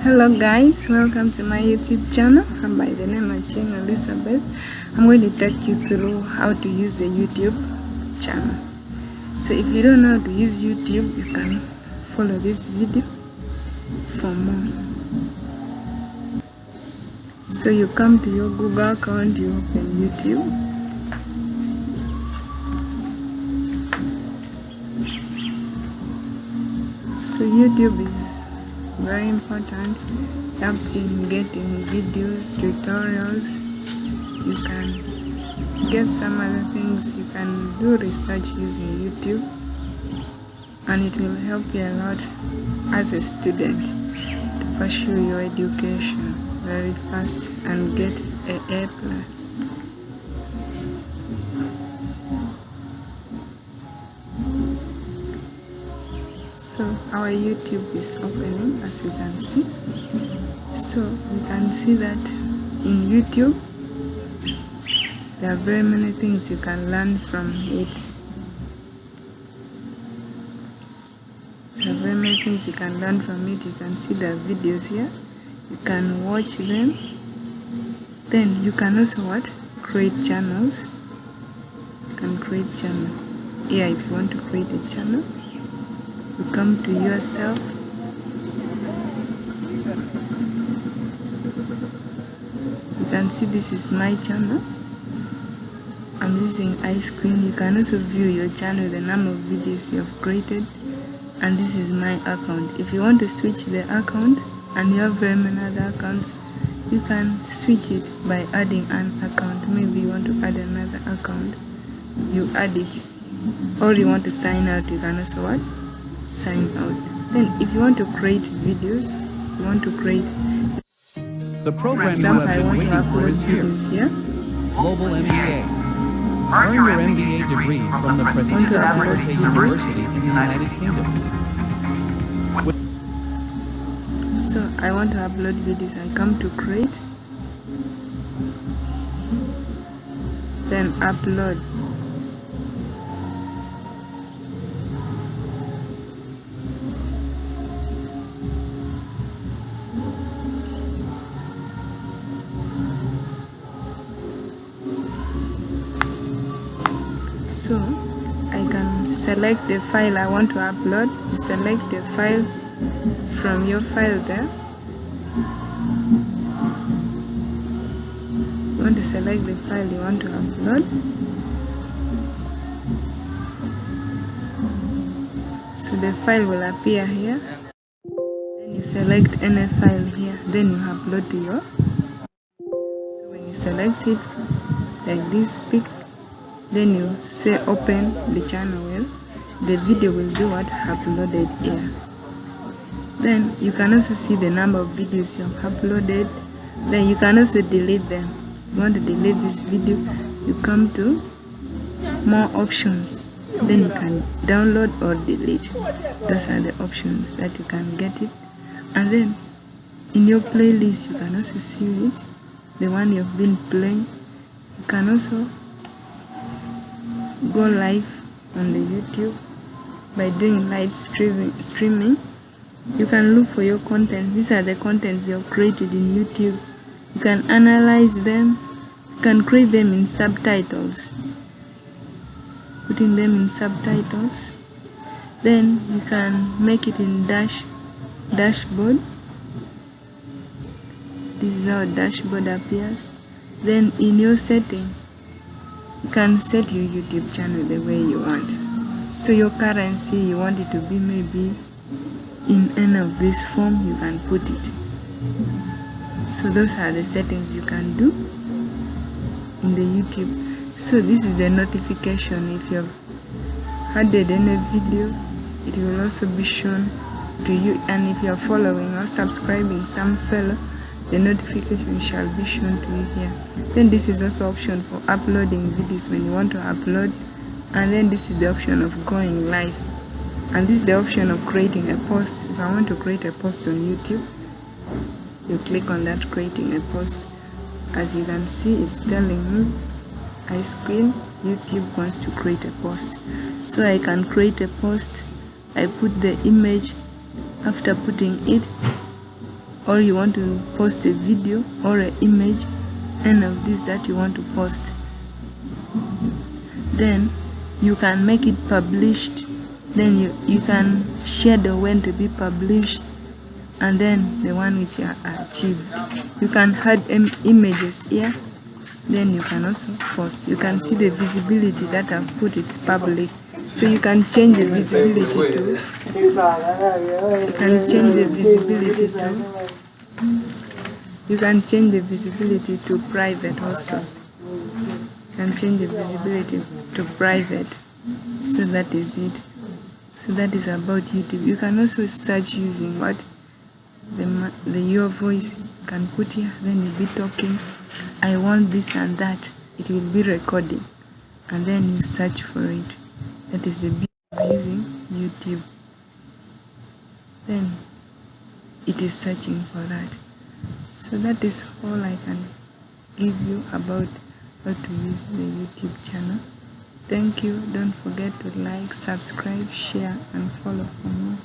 Hello guys, welcome to my YouTube channel. I'm by the name of Ching Elizabeth. I'm going to take you through how to use a YouTube channel. So if you don't know how to use YouTube, you can follow this video for more. So you come to your Google account, you open YouTube. So YouTube is very important, helps you in getting videos, tutorials. You can get some other things. You can do research using YouTube, and it will help you a lot as a student to pursue your education very fast and get an A+. So our YouTube is opening, as you can see. So you can see that in YouTube there are very many things you can learn from it. There are very many things you can learn from it. You can see the videos here. You can watch them. Then you can also create channels. You can create channel. Here, if you want to create a channel, you come to yourself. You can see this is my channel. I'm using iScreen. You can also view your channel, the number of videos you have created, and this is my account. If you want to switch the account and you have very many other accounts, you can switch it by adding an account. Maybe you want to add another account, you add it, or you want to sign out, you can also sign out. Then if you want to create videos, you want to create, the program for example, you I have want been to waiting for upload is here. videos here. Global MBA. Earn your MBA degree from the prestigious Liberté University in the United Kingdom. So I want to upload videos. I come to create, then upload. So I can select the file I want to upload. You select the file from your file there. You want to select the file you want to upload. So the file will appear here. Then you select any file here. Then you upload to your. So when you select it like this pic, then you say open the channel well. The video will be uploaded here. Then you can also see the number of videos you have uploaded. Then you can also delete them. You want to delete this video, you come to more options. Then you can download or delete. Those are the options that you can get it. And then in your playlist you can also see it, the one you've been playing. You can also go live on the YouTube by doing live streaming. You can look for your content. These are the contents you have created in YouTube. You can analyze them. You can create them in subtitles, putting them in subtitles. Then you can make it in dashboard. This is how dashboard appears. Then in your setting, you can set your YouTube channel the way you want. So your currency, you want it to be maybe in any of this form, you can put it. So those are the settings you can do in the YouTube. So this is the notification. If you have added any video, it will also be shown to you. And if you are following or subscribing some fellow, the notification shall be shown to you here. Then this is also option for uploading videos when you want to upload. And then this is the option of going live. And this is the option of creating a post. If I want to create a post on YouTube, you click on that, creating a post. As you can see, it's telling me iScreen YouTube wants to create a post. So I can create a post. I put the image. After putting it, or you want to post a video or an image, any of this that you want to post, then you can make it published. Then you can share the when to be published, and then the one which you achieved. You can add images here, then you can also post. You can see the visibility that I've put, it's public. So you can change the visibility to, you can change the visibility to private also. You can change the visibility to private. So that is it. So that is about YouTube. You can also search using what? Your voice. You can put here, then you'll be talking. I want this and that. It will be recording. And then you search for it. That is the beauty of using YouTube. Then it is searching for that. So that is all I can give you about how to use the YouTube channel. Thank you. Don't forget to like, subscribe, share, and follow for more.